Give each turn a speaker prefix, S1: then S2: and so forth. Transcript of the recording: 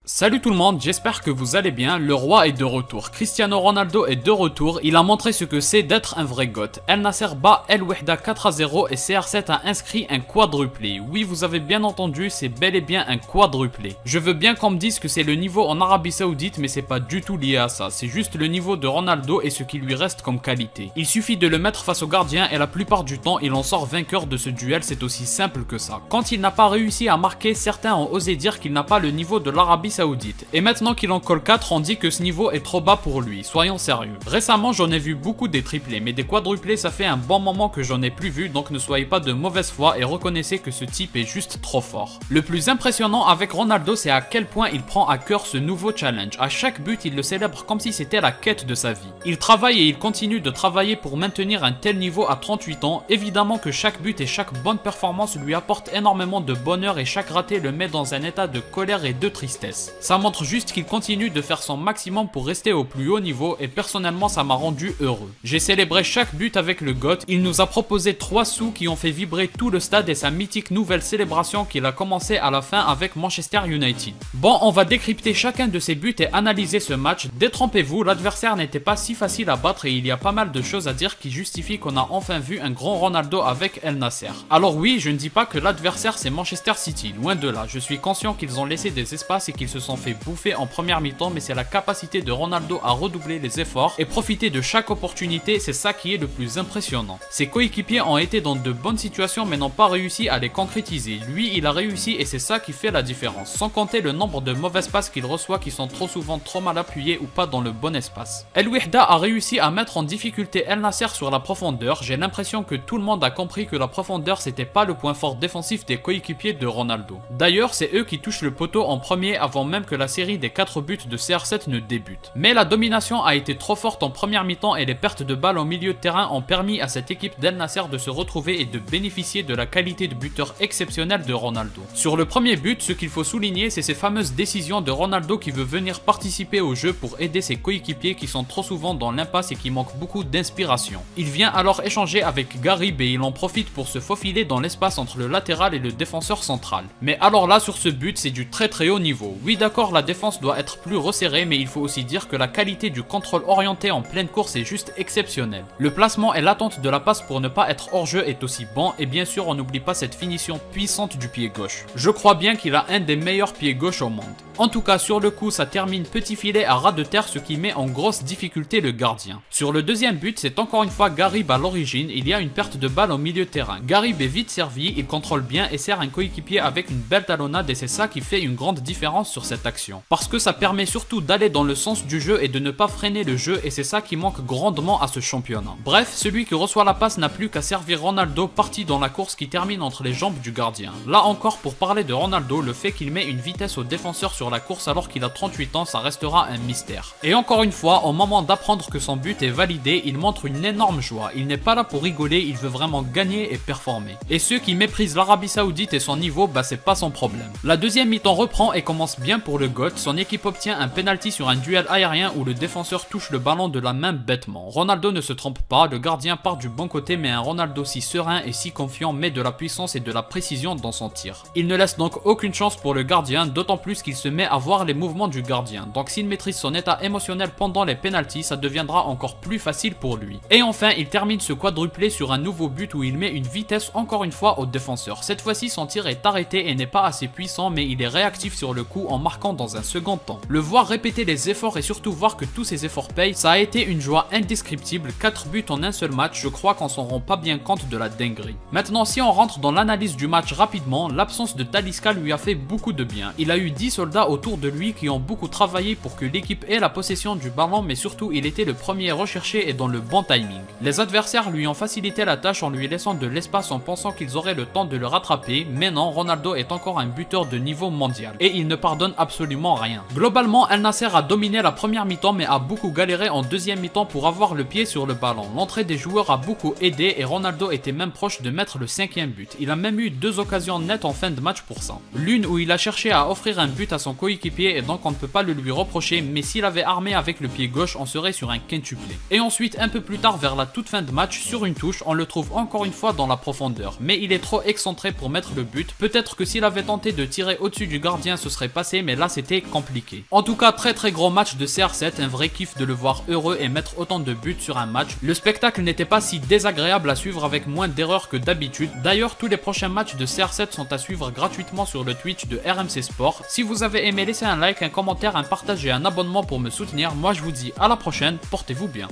S1: Salut tout le monde, j'espère que vous allez bien, le roi est de retour, Cristiano Ronaldo est de retour, il a montré ce que c'est d'être un vrai GOAT. El Nasser bat El Wihda 4-0 et CR7 a inscrit un quadruplé. Oui, vous avez bien entendu, c'est bel et bien un quadruplé. Je veux bien qu'on me dise que c'est le niveau en Arabie Saoudite, mais c'est pas du tout lié à ça, c'est juste le niveau de Ronaldo et ce qui lui reste comme qualité. Il suffit de le mettre face au gardien et la plupart du temps, il en sort vainqueur de ce duel, c'est aussi simple que ça. Quand il n'a pas réussi à marquer, certains ont osé dire qu'il n'a pas le niveau de l'Arabie Saoudite. Et maintenant qu'il en colle 4, on dit que ce niveau est trop bas pour lui, soyons sérieux. Récemment, j'en ai vu beaucoup des triplés, mais des quadruplés, ça fait un bon moment que j'en ai plus vu, donc ne soyez pas de mauvaise foi et reconnaissez que ce type est juste trop fort. Le plus impressionnant avec Ronaldo, c'est à quel point il prend à cœur ce nouveau challenge. À chaque but, il le célèbre comme si c'était la quête de sa vie. Il travaille et il continue de travailler pour maintenir un tel niveau à 38 ans. Évidemment que chaque but et chaque bonne performance lui apporte énormément de bonheur et chaque raté le met dans un état de colère et de tristesse. Ça montre juste qu'il continue de faire son maximum pour rester au plus haut niveau et personnellement ça m'a rendu heureux. J'ai célébré chaque but avec le GOAT, il nous a proposé 3 sous qui ont fait vibrer tout le stade et sa mythique nouvelle célébration qu'il a commencé à la fin avec Manchester United. Bon, on va décrypter chacun de ses buts et analyser ce match. Détrompez-vous, l'adversaire n'était pas si facile à battre et il y a pas mal de choses à dire qui justifient qu'on a enfin vu un grand Ronaldo avec El Nasser. Alors oui, je ne dis pas que l'adversaire c'est Manchester City, loin de là, je suis conscient qu'ils ont laissé des espaces et qu'ils se sont fait bouffer en première mi-temps, mais c'est la capacité de Ronaldo à redoubler les efforts et profiter de chaque opportunité, c'est ça qui est le plus impressionnant. Ses coéquipiers ont été dans de bonnes situations mais n'ont pas réussi à les concrétiser. Lui, il a réussi et c'est ça qui fait la différence, sans compter le nombre de mauvaises passes qu'il reçoit qui sont trop souvent trop mal appuyées ou pas dans le bon espace. El Wihda a réussi à mettre en difficulté El Nasser sur la profondeur, j'ai l'impression que tout le monde a compris que la profondeur c'était pas le point fort défensif des coéquipiers de Ronaldo. D'ailleurs, c'est eux qui touchent le poteau en premier avant même que la série des 4 buts de CR7 ne débute. Mais la domination a été trop forte en première mi-temps et les pertes de balles au milieu de terrain ont permis à cette équipe d'El Nasser de se retrouver et de bénéficier de la qualité de buteur exceptionnelle de Ronaldo. Sur le premier but, ce qu'il faut souligner, c'est ces fameuses décisions de Ronaldo qui veut venir participer au jeu pour aider ses coéquipiers qui sont trop souvent dans l'impasse et qui manquent beaucoup d'inspiration. Il vient alors échanger avec Garib et il en profite pour se faufiler dans l'espace entre le latéral et le défenseur central. Mais alors là, sur ce but, c'est du très haut niveau. Oui d'accord, la défense doit être plus resserrée, mais il faut aussi dire que la qualité du contrôle orienté en pleine course est juste exceptionnelle. Le placement et l'attente de la passe pour ne pas être hors jeu est aussi bon et bien sûr on n'oublie pas cette finition puissante du pied gauche. Je crois bien qu'il a un des meilleurs pieds gauche au monde. En tout cas sur le coup ça termine petit filet à ras de terre, ce qui met en grosse difficulté le gardien. Sur le deuxième but, c'est encore une fois Garib à l'origine, il y a une perte de balle au milieu de terrain. Garib est vite servi, il contrôle bien et sert un coéquipier avec une belle talonnade et c'est ça qui fait une grande différence sur cette action. Parce que ça permet surtout d'aller dans le sens du jeu et de ne pas freiner le jeu et c'est ça qui manque grandement à ce championnat. Bref, celui qui reçoit la passe n'a plus qu'à servir Ronaldo parti dans la course qui termine entre les jambes du gardien. Là encore, pour parler de Ronaldo, le fait qu'il met une vitesse au défenseur sur la course alors qu'il a 38 ans, ça restera un mystère. Et encore une fois, au moment d'apprendre que son but est validé, il montre une énorme joie. Il n'est pas là pour rigoler, il veut vraiment gagner et performer. Et ceux qui méprisent l'Arabie Saoudite et son niveau, bah c'est pas son problème. La deuxième mi-temps reprend et commence bien pour le GOAT. Son équipe obtient un penalty sur un duel aérien où le défenseur touche le ballon de la main bêtement. Ronaldo ne se trompe pas, le gardien part du bon côté mais un Ronaldo si serein et si confiant met de la puissance et de la précision dans son tir. Il ne laisse donc aucune chance pour le gardien, d'autant plus qu'il se met à voir les mouvements du gardien. Donc s'il maîtrise son état émotionnel pendant les penalties, ça deviendra encore plus facile pour lui. Et enfin, il termine ce quadruplé sur un nouveau but où il met une vitesse encore une fois au défenseur. Cette fois-ci, son tir est arrêté et n'est pas assez puissant mais il est réactif sur le coup en marquant dans un second temps. Le voir répéter les efforts et surtout voir que tous ces efforts payent, ça a été une joie indescriptible. 4 buts en un seul match, je crois qu'on s'en rend pas bien compte de la dinguerie. Maintenant, si on rentre dans l'analyse du match rapidement, l'absence de Talisca lui a fait beaucoup de bien. Il a eu 10 soldats autour de lui qui ont beaucoup travaillé pour que l'équipe ait la possession du ballon, mais surtout il était le premier recherché et dans le bon timing. Les adversaires lui ont facilité la tâche en lui laissant de l'espace en pensant qu'ils auraient le temps de le rattraper, mais non, Ronaldo est encore un buteur de niveau mondial et il ne pardonne absolument rien. Globalement, El Nasser a dominé la première mi-temps mais a beaucoup galéré en deuxième mi-temps pour avoir le pied sur le ballon. L'entrée des joueurs a beaucoup aidé et Ronaldo était même proche de mettre le 5e but. Il a même eu 2 occasions nettes en fin de match pour ça. L'une où il a cherché à offrir un but à son coéquipier et donc on ne peut pas le lui reprocher, mais s'il avait armé avec le pied gauche, on serait sur un quintuplé. Et ensuite, un peu plus tard vers la toute fin de match, sur une touche, on le trouve encore une fois dans la profondeur. Mais il est trop excentré pour mettre le but. Peut-être que s'il avait tenté de tirer au-dessus du gardien, ce serait passé passé, mais là c'était compliqué. En tout cas, très gros match de CR7, un vrai kiff de le voir heureux et mettre autant de buts sur un match. Le spectacle n'était pas si désagréable à suivre avec moins d'erreurs que d'habitude. D'ailleurs, tous les prochains matchs de CR7 sont à suivre gratuitement sur le Twitch de RMC Sport. Si vous avez aimé, laissez un like, un commentaire, un partage et un abonnement pour me soutenir. Moi je vous dis à la prochaine, portez-vous bien.